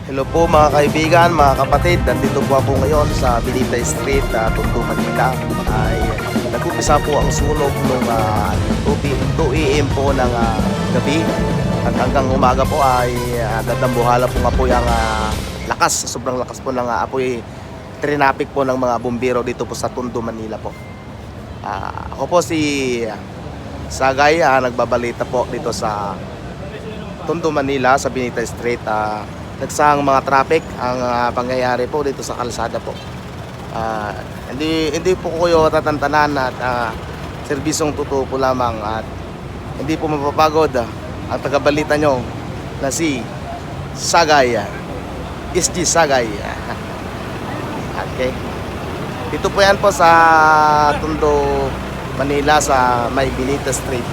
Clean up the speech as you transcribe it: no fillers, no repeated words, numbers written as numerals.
Hello po mga kaibigan, mga kapatid. Nandito po ako ngayon sa Binita Street, Tondo, Manila. Ay nag-umpisa po ang sunog nung 2 AM po ng gabi. At hanggang umaga po ay dadambuhala po nga po yung sobrang lakas po ng apoy trinapik po ng mga bumbero dito po sa Tondo, Manila po. Ako po si Sagay, nagbabalita po dito sa Tondo, Manila sa Binita Street. Nagsahang mga traffic ang pangyayari po dito sa kalsada po. Hindi po kayo tatantanan at serbisyong totoo po lamang at hindi po mapapagod ang tagabalita nyo na si Sagay, SG Sagay. Okay. Dito po yan po sa Tondo, Manila sa may Binita Street.